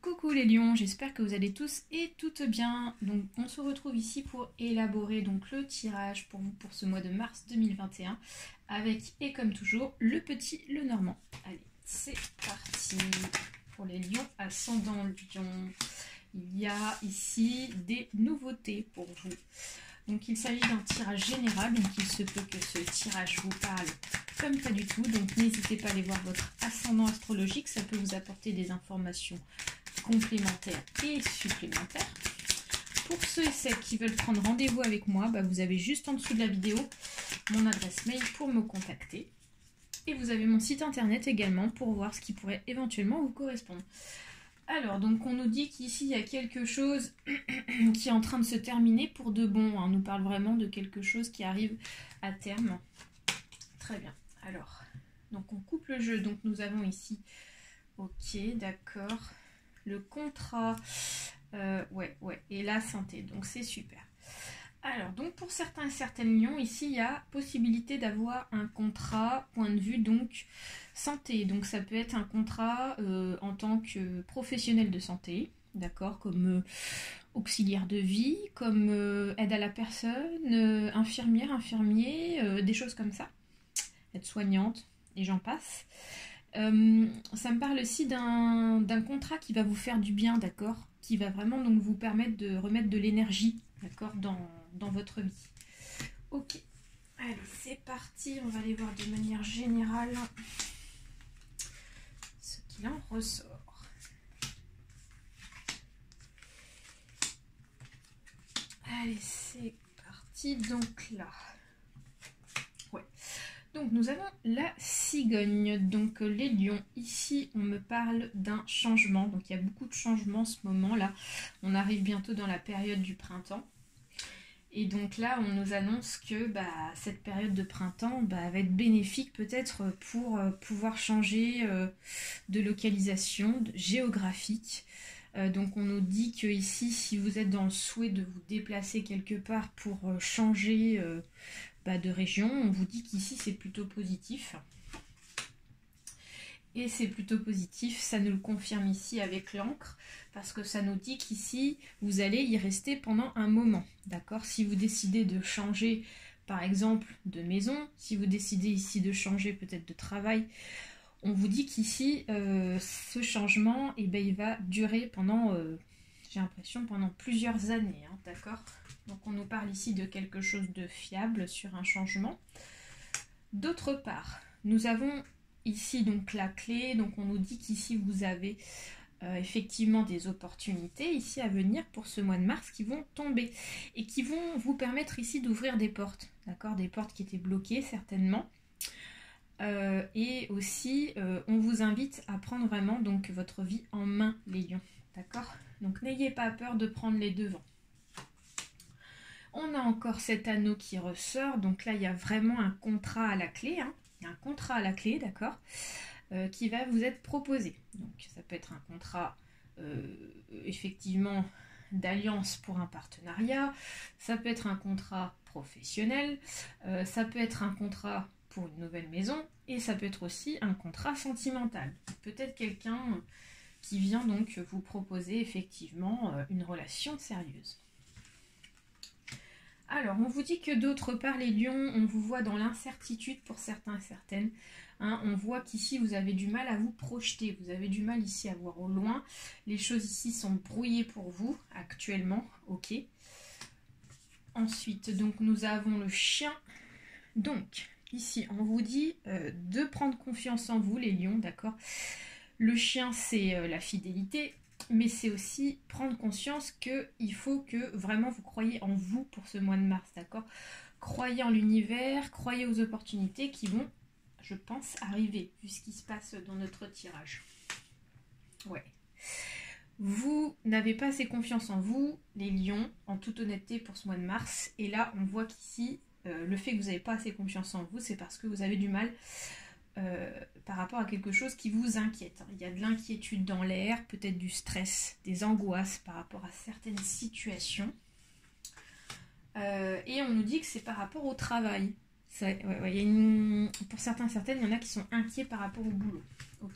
Coucou les lions, j'espère que vous allez tous et toutes bien. Donc on se retrouve ici pour élaborer donc le tirage pour vous pour ce mois de mars 2021 avec, et comme toujours, le petit, le normand. Allez, c'est parti pour les lions ascendant lion. Il y a ici des nouveautés pour vous. Donc il s'agit d'un tirage général, donc il se peut que ce tirage vous parle comme pas du tout. Donc n'hésitez pas à aller voir votre ascendant astrologique, ça peut vous apporter des informations complémentaires et supplémentaires. Pour ceux et celles qui veulent prendre rendez-vous avec moi, vous avez juste en dessous de la vidéo mon adresse mail pour me contacter. Et vous avez mon site internet également pour voir ce qui pourrait éventuellement vous correspondre. Alors, donc on nous dit qu'ici il y a quelque chose qui est en train de se terminer pour de bon. On nous parle vraiment de quelque chose qui arrive à terme. Très bien. Alors, donc on coupe le jeu. Donc nous avons ici, ok, d'accord, le contrat, ouais, et la santé. Donc c'est super. Alors, donc pour certains et certaines lions, ici, il y a possibilité d'avoir un contrat, point de vue, donc santé. Donc ça peut être un contrat en tant que professionnel de santé, d'accord, comme auxiliaire de vie, comme aide à la personne, infirmière, infirmier, des choses comme ça, être soignante, et j'en passe. Ça me parle aussi d'un contrat qui va vous faire du bien, d'accord, qui va vraiment donc vous permettre de remettre de l'énergie, d'accord, dans votre vie. Ok, allez, c'est parti, on va aller voir de manière générale ce qu'il en ressort. Allez, c'est parti, donc là. Ouais. Donc nous avons la cigogne, donc les lions. Ici on me parle d'un changement, donc il y a beaucoup de changements en ce moment là. On arrive bientôt dans la période du printemps. Et donc là, on nous annonce que cette période de printemps va être bénéfique peut-être pour pouvoir changer de localisation géographique. Donc on nous dit que ici, si vous êtes dans le souhait de vous déplacer quelque part pour changer de région, on vous dit qu'ici c'est plutôt positif. Et c'est plutôt positif, ça nous le confirme ici avec l'encre, parce que ça nous dit qu'ici, vous allez y rester pendant un moment, d'accord? Si vous décidez de changer, par exemple, de maison, si vous décidez ici de changer peut-être de travail, on vous dit qu'ici, ce changement, il va durer pendant, j'ai l'impression, pendant plusieurs années, hein, d'accord? Donc on nous parle ici de quelque chose de fiable sur un changement. D'autre part, nous avons ici donc la clé, donc on nous dit qu'ici vous avez effectivement des opportunités ici à venir pour ce mois de mars qui vont tomber et qui vont vous permettre ici d'ouvrir des portes, d'accord, des portes qui étaient bloquées certainement. Et aussi on vous invite à prendre vraiment donc votre vie en main les lions, d'accord, donc n'ayez pas peur de prendre les devants. On a encore cet anneau qui ressort, donc là il y a vraiment un contrat à la clé, hein. Il y a un contrat à la clé, d'accord, qui va vous être proposé. Donc ça peut être un contrat effectivement d'alliance pour un partenariat, ça peut être un contrat professionnel, ça peut être un contrat pour une nouvelle maison, et ça peut être aussi un contrat sentimental. Peut-être quelqu'un qui vient donc vous proposer effectivement une relation sérieuse. Alors, on vous dit que d'autre part, les lions, on vous voit dans l'incertitude pour certains et certaines. Hein, on voit qu'ici, vous avez du mal à vous projeter. Vous avez du mal ici à voir au loin. Les choses ici sont brouillées pour vous actuellement. Ok. Ensuite, donc, nous avons le chien. Donc, ici, on vous dit de prendre confiance en vous, les lions, d'accord. Le chien, c'est la fidélité. Mais c'est aussi prendre conscience qu'il faut que vraiment vous croyez en vous pour ce mois de mars, d'accord? Croyez en l'univers, croyez aux opportunités qui vont, je pense, arriver, vu ce qui se passe dans notre tirage. Ouais. Vous n'avez pas assez confiance en vous, les lions, en toute honnêteté pour ce mois de mars. Et là, on voit qu'ici, le fait que vous n'avez pas assez confiance en vous, c'est parce que vous avez du mal par rapport à quelque chose qui vous inquiète. Il y a de l'inquiétude dans l'air, peut-être du stress, des angoisses par rapport à certaines situations. Et on nous dit que c'est par rapport au travail. Pour certains, certaines, il y en a qui sont inquiets par rapport au boulot. Ok.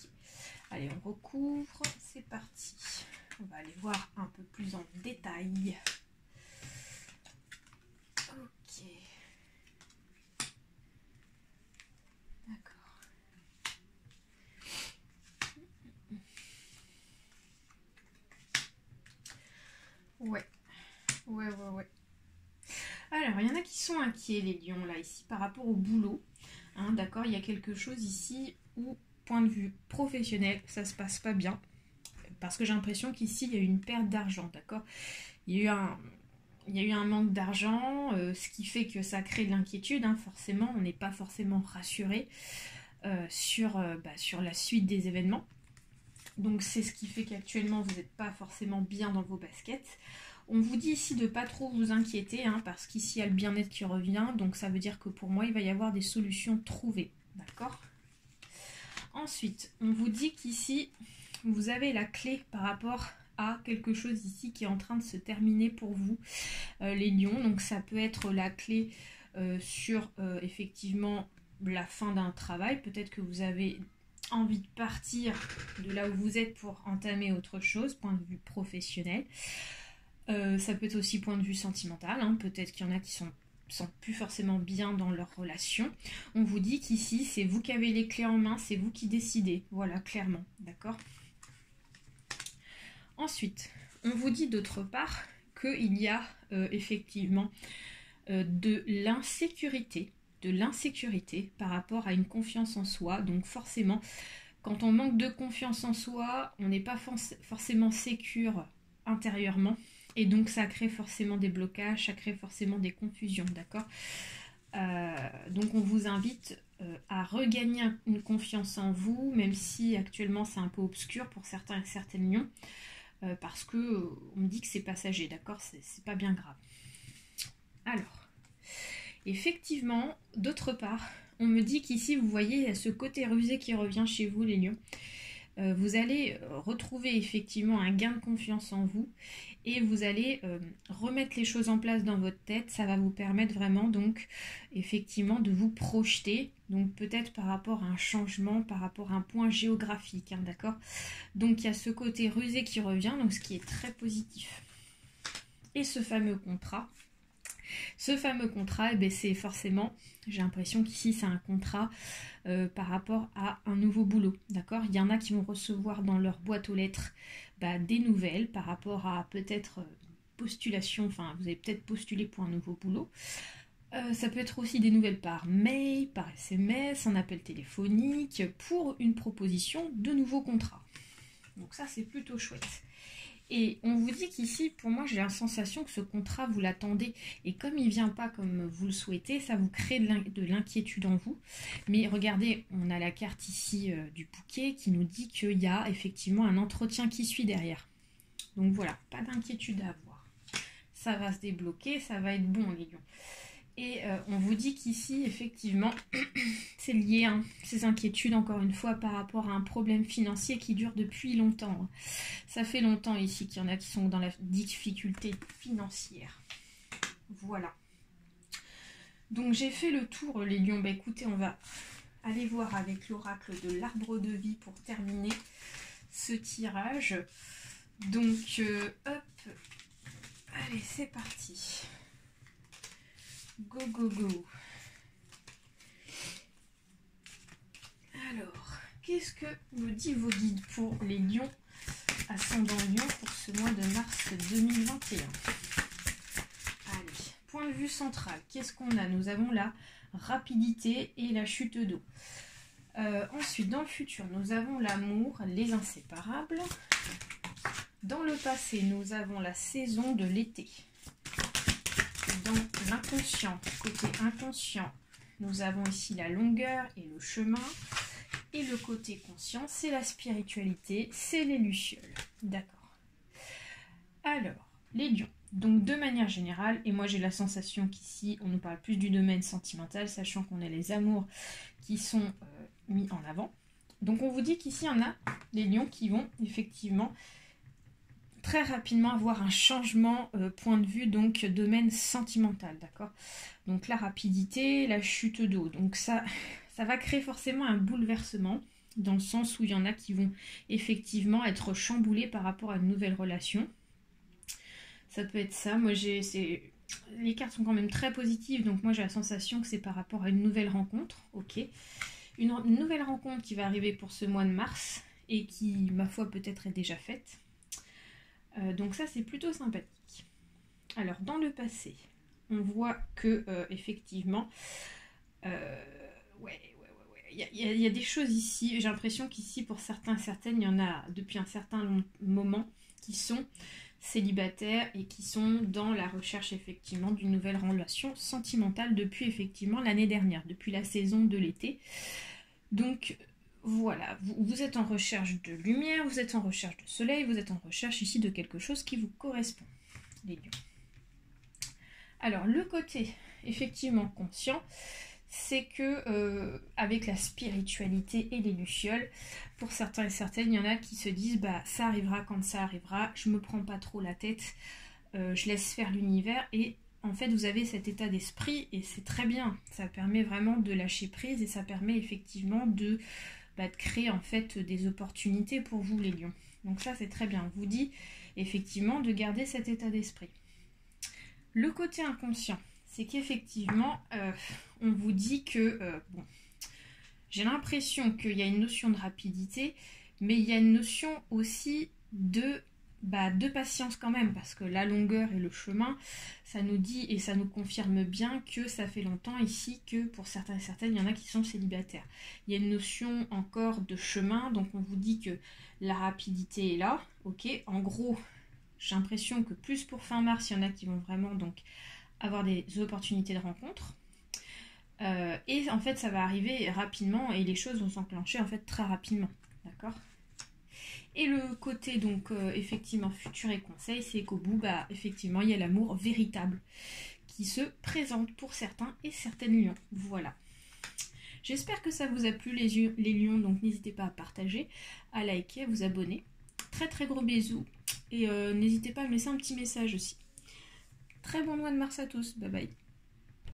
Allez, on recouvre. C'est parti. plus en détail. Ok. D'accord. Ouais. Ouais. Alors, il y en a qui sont inquiets, les lions, là, ici, par rapport au boulot. Hein, d'accord, il y a quelque chose ici où, point de vue professionnel, ça se passe pas bien. Parce que j'ai l'impression qu'ici, il y a eu une perte d'argent, d'accord. Il y a eu un manque d'argent, ce qui fait que ça crée de l'inquiétude, hein, forcément. On n'est pas forcément rassuré sur la suite des événements. Donc, c'est ce qui fait qu'actuellement, vous n'êtes pas forcément bien dans vos baskets. On vous dit ici de ne pas trop vous inquiéter, hein, parce qu'ici, il y a le bien-être qui revient. Donc, ça veut dire que pour moi, il va y avoir des solutions trouvées, d'accord. Ensuite, on vous dit qu'ici, vous avez la clé par rapport à quelque chose ici qui est en train de se terminer pour vous, les lions. Donc ça peut être la clé sur effectivement la fin d'un travail. Peut-être que vous avez envie de partir de là où vous êtes pour entamer autre chose, point de vue professionnel. Ça peut être aussi point de vue sentimental, hein. Peut-être qu'il y en a qui sont plus forcément bien dans leur relation. On vous dit qu'ici, c'est vous qui avez les clés en main, c'est vous qui décidez. Voilà, clairement, d'accord. Ensuite, on vous dit d'autre part qu'il y a effectivement de l'insécurité par rapport à une confiance en soi. Donc forcément, quand on manque de confiance en soi, on n'est pas forcément sécure intérieurement. Et donc ça crée forcément des blocages, ça crée forcément des confusions, d'accord. Donc on vous invite à regagner une confiance en vous, même si actuellement c'est un peu obscur pour certains et certaines lions, parce que on me dit que c'est passager, d'accord, c'est pas bien grave. Alors, effectivement, d'autre part, on me dit qu'ici, vous voyez, il y a ce côté rusé qui revient chez vous, les lions. Vous allez retrouver effectivement un gain de confiance en vous et vous allez remettre les choses en place dans votre tête. Ça va vous permettre vraiment donc effectivement de vous projeter, donc peut-être par rapport à un changement, par rapport à un point géographique, hein, d'accord. Donc il y a ce côté rusé qui revient, donc ce qui est très positif. Et ce fameux contrat, eh ben, c'est forcément, j'ai l'impression qu'ici c'est un contrat par rapport à un nouveau boulot, d'accord. Il y en a qui vont recevoir dans leur boîte aux lettres des nouvelles par rapport à peut-être postulation, enfin vous avez peut-être postulé pour un nouveau boulot. Ça peut être aussi des nouvelles par mail, par SMS, un appel téléphonique pour une proposition de nouveaux contrats. Donc ça c'est plutôt chouette. Et on vous dit qu'ici, pour moi, j'ai la sensation que ce contrat, vous l'attendez. Et comme il ne vient pas comme vous le souhaitez, ça vous crée de l'inquiétude en vous. Mais regardez, on a la carte ici du bouquet qui nous dit qu'il y a effectivement un entretien qui suit derrière. Donc voilà, pas d'inquiétude à avoir. Ça va se débloquer, ça va être bon, les lions. Et on vous dit qu'ici, effectivement, c'est lié, hein, ces inquiétudes, encore une fois, par rapport à un problème financier qui dure depuis longtemps. Ça fait longtemps ici qu'il y en a qui sont dans la difficulté financière. Voilà. Donc j'ai fait le tour, les lions. Écoutez, on va aller voir avec l'oracle de l'arbre de vie pour terminer ce tirage. Donc, hop. Allez, c'est parti. Go, go, go. Alors, qu'est-ce que nous dit vos guides pour les lions, ascendant lion, pour ce mois de mars 2021? Allez, point de vue central, qu'est-ce qu'on a? Nous avons la rapidité et la chute d'eau. Ensuite, dans le futur, nous avons l'amour, les inséparables. Dans le passé, nous avons la saison de l'été. Dans l'inconscient, côté inconscient, nous avons ici la longueur et le chemin. Et le côté conscient, c'est la spiritualité, c'est les lucioles. D'accord. Alors, les lions. Donc, de manière générale, et moi j'ai la sensation qu'ici, on nous parle plus du domaine sentimental, sachant qu'on a les amours qui sont mis en avant. Donc, on vous dit qu'ici, il y en a les lions qui vont effectivement très rapidement avoir un changement point de vue, donc domaine sentimental, d'accord. Donc la rapidité, la chute d'eau, donc ça va créer forcément un bouleversement, dans le sens où il y en a qui vont effectivement être chamboulés par rapport à une nouvelle relation. Ça peut être ça. Moi, les cartes sont quand même très positives, donc moi j'ai la sensation que c'est par rapport à une nouvelle rencontre. Ok. Une nouvelle rencontre qui va arriver pour ce mois de mars et qui, ma foi, peut-être est déjà faite. Donc ça, c'est plutôt sympathique. Alors, dans le passé, on voit que, effectivement, il y a des choses ici. J'ai l'impression qu'ici, pour certains et certaines, il y en a depuis un certain moment qui sont célibataires et qui sont dans la recherche, effectivement, d'une nouvelle relation sentimentale depuis, effectivement, l'année dernière, depuis la saison de l'été. Donc, voilà, vous êtes en recherche de lumière, vous êtes en recherche de soleil, vous êtes en recherche ici de quelque chose qui vous correspond, les lions. Alors, le côté effectivement conscient, c'est que avec la spiritualité et les lucioles, pour certains et certaines, il y en a qui se disent bah ça arrivera quand ça arrivera, je me prends pas trop la tête, je laisse faire l'univers, et en fait vous avez cet état d'esprit et c'est très bien, ça permet vraiment de lâcher prise et ça permet effectivement de créer en fait des opportunités pour vous les lions. Donc ça c'est très bien, on vous dit effectivement de garder cet état d'esprit. Le côté inconscient, c'est qu'effectivement on vous dit que bon, j'ai l'impression qu'il y a une notion de rapidité, mais il y a une notion aussi de patience quand même, parce que la longueur et le chemin, ça nous dit et ça nous confirme bien que ça fait longtemps ici que pour certains et certaines, il y en a qui sont célibataires. Il y a une notion encore de chemin, donc on vous dit que la rapidité est là, ok. En gros, j'ai l'impression que plus pour fin mars, il y en a qui vont vraiment donc avoir des opportunités de rencontre. Et en fait, ça va arriver rapidement et les choses vont s'enclencher en fait très rapidement, d'accord. Et le côté donc effectivement futur et conseil, c'est qu'au bout, effectivement, il y a l'amour véritable qui se présente pour certains et certaines lions. Voilà. J'espère que ça vous a plu les lions, donc n'hésitez pas à partager, à liker, à vous abonner. Très très gros bisous et n'hésitez pas à me laisser un petit message aussi. Très bon mois de mars à tous, bye bye.